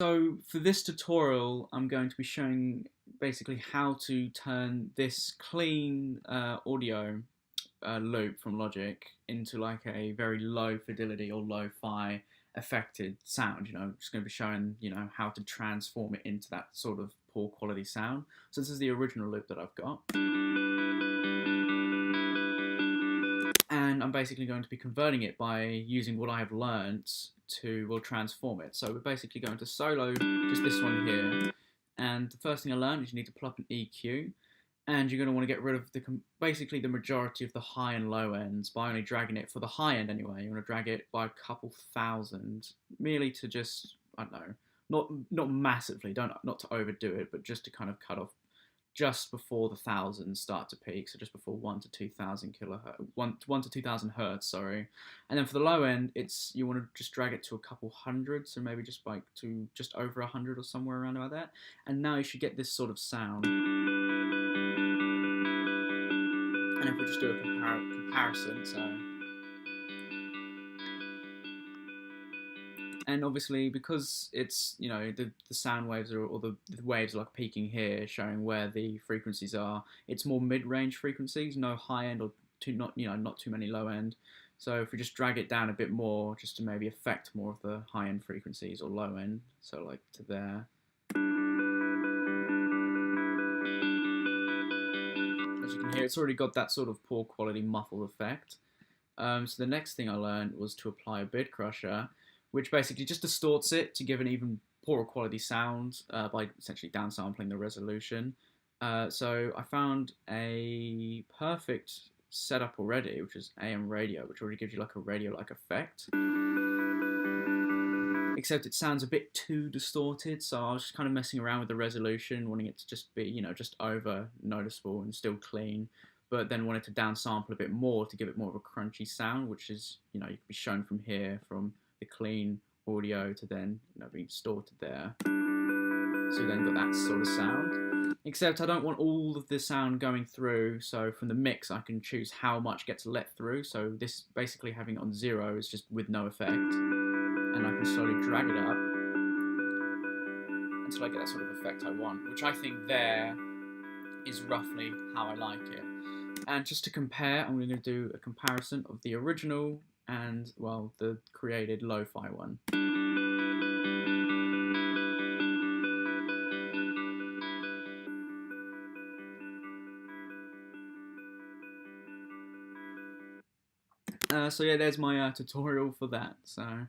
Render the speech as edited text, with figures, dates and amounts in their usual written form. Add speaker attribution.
Speaker 1: So for this tutorial, I'm going to be showing basically how to turn this clean audio loop from Logic into like a very low fidelity or lo-fi affected sound. Just going to be showing, how to transform it into that sort of poor quality sound. So this is the original loop that I've got. And I'm basically going to be converting it by using what I have learnt to, well, transform it. So we're basically going to solo just this one here. And the first thing I learned is you need to pull up an EQ, and you're going to want to get rid of basically the majority of the high and low ends by only dragging it, for the high end anyway, you want to drag it by a couple thousand, merely to just, I don't know, not massively, not to overdo it, but just to kind of cut off just before the thousands start to peak, so just before 1 to 2,000 kilohertz, 1 to 2,000 hertz, sorry. And then for the low end, you want to just drag it to a couple hundred, so maybe just like to just over 100 or somewhere around about that. And now you should get this sort of sound. And if we just do a comparison, so. And obviously, because it's, the sound waves or the waves are like peaking here, showing where the frequencies are, it's more mid-range frequencies, no high end or not too many low end. So if we just drag it down a bit more, just to maybe affect more of the high end frequencies or low end, so like to there. As you can hear, it's already got that sort of poor quality muffled effect. So the next thing I learned was to apply a bit crusher, which basically just distorts it to give an even poorer quality sound by essentially downsampling the resolution. So I found a perfect setup already, which is AM radio, which already gives you like a radio-like effect. Except it sounds a bit too distorted, so I was just kind of messing around with the resolution, wanting it to just be, just over noticeable and still clean, but then wanted to downsample a bit more to give it more of a crunchy sound, which is, you can be shown from here, from the clean audio to then, being distorted there. So you then got that sort of sound. Except I don't want all of the sound going through, so from the mix I can choose how much gets let through. So this basically having it on 0 is just with no effect. And I can slowly drag it up until I get that sort of effect I want, which I think there is roughly how I like it. And just to compare, I'm going to do a comparison of the original and, well, the created lo-fi one. So yeah, there's my tutorial for that. So.